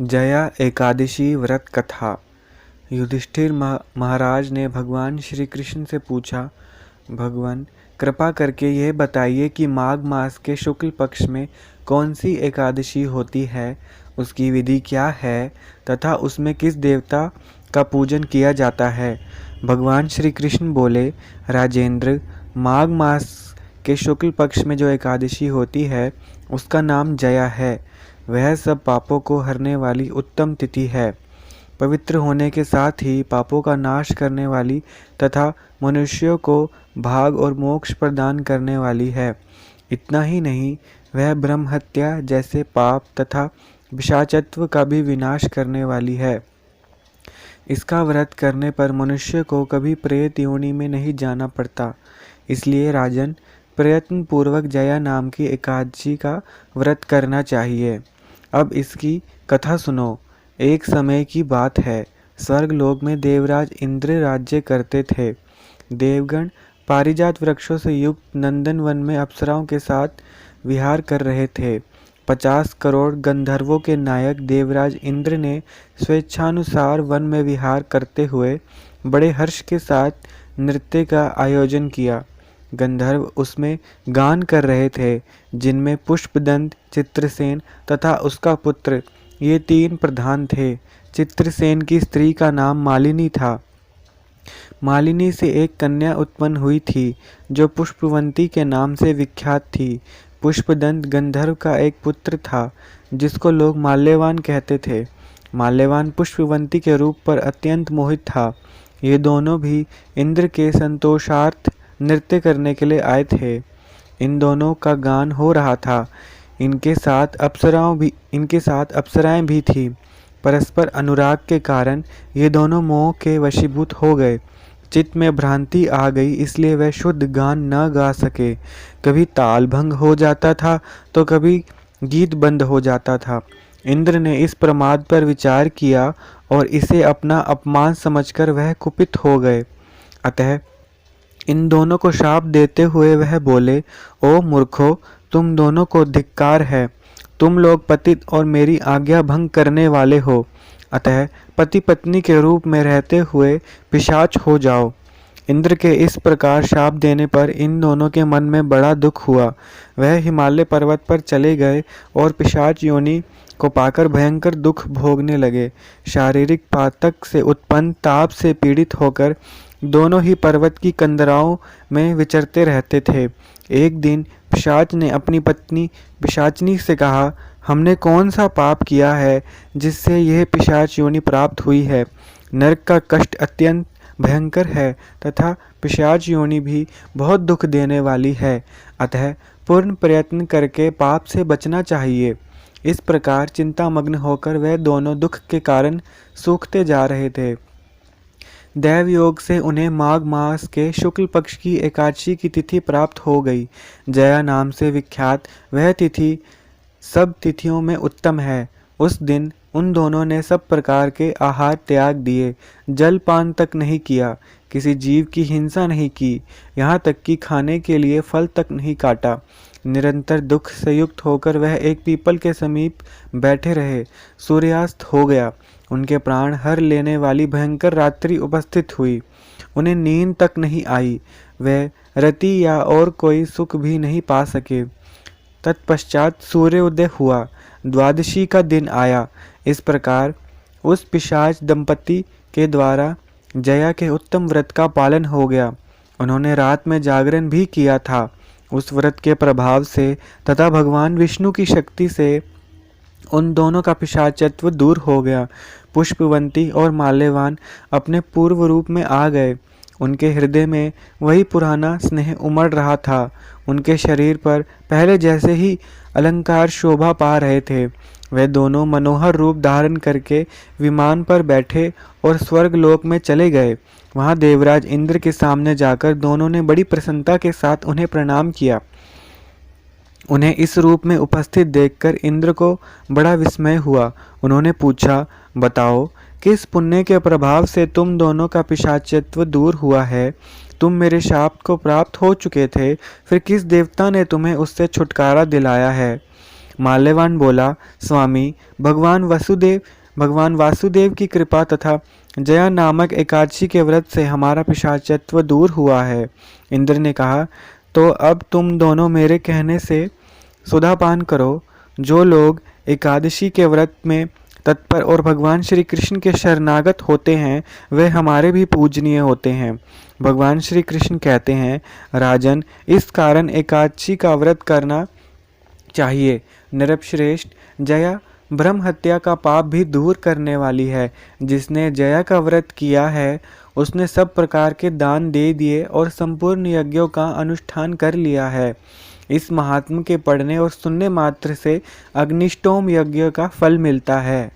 जया एकादशी व्रत कथा। युधिष्ठिर महाराज ने भगवान श्री कृष्ण से पूछा, भगवान कृपा करके यह बताइए कि माघ मास के शुक्ल पक्ष में कौन सी एकादशी होती है, उसकी विधि क्या है तथा उसमें किस देवता का पूजन किया जाता है। भगवान श्री कृष्ण बोले, राजेंद्र, माघ मास के शुक्ल पक्ष में जो एकादशी होती है उसका नाम जया है। वह सब पापों को हरने वाली उत्तम तिथि है। पवित्र होने के साथ ही पापों का नाश करने वाली तथा मनुष्यों को भाग और मोक्ष प्रदान करने वाली है। इतना ही नहीं, वह ब्रह्म हत्या जैसे पाप तथा पिशाचत्व का भी विनाश करने वाली है। इसका व्रत करने पर मनुष्य को कभी प्रेत योनि में नहीं जाना पड़ता। इसलिए राजन, प्रयत्न पूर्वक जया नाम की एकादशी का व्रत करना चाहिए। अब इसकी कथा सुनो। एक समय की बात है, स्वर्गलोक में देवराज इंद्र राज्य करते थे। देवगण पारिजात वृक्षों से युक्त नंदन वन में अप्सराओं के साथ विहार कर रहे थे। 50 करोड़ गंधर्वों के नायक देवराज इंद्र ने स्वेच्छानुसार वन में विहार करते हुए बड़े हर्ष के साथ नृत्य का आयोजन किया। गंधर्व उसमें गान कर रहे थे, जिनमें पुष्पदंत, चित्रसेन तथा उसका पुत्र, ये 3 प्रधान थे। चित्रसेन की स्त्री का नाम मालिनी था। मालिनी से एक कन्या उत्पन्न हुई थी जो पुष्पवंती के नाम से विख्यात थी। पुष्पदंत गंधर्व का एक पुत्र था जिसको लोग माल्यवान कहते थे। माल्यवान पुष्पवंती के रूप पर अत्यंत मोहित था। ये दोनों भी इंद्र के संतोषार्थ नृत्य करने के लिए आए थे। इन दोनों का गान हो रहा था। इनके साथ अप्सराएं भी थीं। परस्पर अनुराग के कारण ये दोनों मोह के वशीभूत हो गए। चित्त में भ्रांति आ गई, इसलिए वह शुद्ध गान न गा सके। कभी ताल भंग हो जाता था तो कभी गीत बंद हो जाता था। इंद्र ने इस प्रमाद पर विचार किया और इसे अपना अपमान समझकर वह कुपित हो गए। अतः इन दोनों को शाप देते हुए वह बोले, ओ मूर्खों, तुम दोनों को धिक्कार है। तुम लोग पतित और मेरी आज्ञा भंग करने वाले हो। अतः पति पत्नी के रूप में रहते हुए पिशाच हो जाओ। इंद्र के इस प्रकार शाप देने पर इन दोनों के मन में बड़ा दुख हुआ। वह हिमालय पर्वत पर चले गए और पिशाच योनि को पाकर भयंकर दुख भोगने लगे। शारीरिक पातक से उत्पन्न ताप से पीड़ित होकर दोनों ही पर्वत की कंदराओं में विचरते रहते थे। एक दिन पिशाच ने अपनी पत्नी पिशाचनी से कहा, हमने कौन सा पाप किया है जिससे यह पिशाच योनि प्राप्त हुई है। नरक का कष्ट अत्यंत भयंकर है तथा पिशाच योनि भी बहुत दुख देने वाली है। अतः पूर्ण प्रयत्न करके पाप से बचना चाहिए। इस प्रकार चिंतामग्न होकर वह दोनों दुख के कारण सूखते जा रहे थे। दैव योग से उन्हें माघ मास के शुक्ल पक्ष की एकादशी की तिथि प्राप्त हो गई। जया नाम से विख्यात वह तिथि सब तिथियों में उत्तम है। उस दिन उन दोनों ने सब प्रकार के आहार त्याग दिए, जलपान तक नहीं किया, किसी जीव की हिंसा नहीं की, यहाँ तक कि खाने के लिए फल तक नहीं काटा। निरंतर दुख से युक्त होकर वह एक पीपल के समीप बैठे रहे। सूर्यास्त हो गया। उनके प्राण हर लेने वाली भयंकर रात्रि उपस्थित हुई। उन्हें नींद तक नहीं आई। वे रति या और कोई सुख भी नहीं पा सके। तत्पश्चात सूर्योदय हुआ। द्वादशी का दिन आया। इस प्रकार उस पिशाच दंपति के द्वारा जया के उत्तम व्रत का पालन हो गया। उन्होंने रात में जागरण भी किया था। उस व्रत के प्रभाव से तथा भगवान विष्णु की शक्ति से उन दोनों का पिशाचत्व दूर हो गया। पुष्पवंती और माल्यवान अपने पूर्व रूप में आ गए। उनके हृदय में वही पुराना स्नेह उमड़ रहा था। उनके शरीर पर पहले जैसे ही अलंकार शोभा पा रहे थे। वे दोनों मनोहर रूप धारण करके विमान पर बैठे और स्वर्गलोक में चले गए। वहां देवराज इंद्र के सामने जाकर दोनों ने बड़ी प्रसन्नता के साथ उन्हें प्रणाम किया। उन्हें इस रूप में उपस्थित देखकर इंद्र को बड़ा विस्मय हुआ। उन्होंने पूछा, बताओ, किस पुण्य के प्रभाव से तुम दोनों का पिशाचत्व दूर हुआ है। तुम मेरे शाप को प्राप्त हो चुके थे, फिर किस देवता ने तुम्हें उससे छुटकारा दिलाया है। माल्यवान बोला, स्वामी, भगवान वासुदेव की कृपा तथा जया नामक एकादशी के व्रत से हमारा पिशाचत्व दूर हुआ है। इंद्र ने कहा, तो अब तुम दोनों मेरे कहने से सुधापान करो। जो लोग एकादशी के व्रत में तत्पर और भगवान श्री कृष्ण के शरणागत होते हैं वे हमारे भी पूजनीय होते हैं। भगवान श्री कृष्ण कहते हैं, राजन, इस कारण एकादशी का व्रत करना चाहिए। नृपश्रेष्ठ, जया ब्रह्म हत्या का पाप भी दूर करने वाली है। जिसने जया का व्रत किया है उसने सब प्रकार के दान दे दिए और संपूर्ण यज्ञों का अनुष्ठान कर लिया है। इस महात्म के पढ़ने और सुनने मात्र से अग्निष्टोम यज्ञ का फल मिलता है।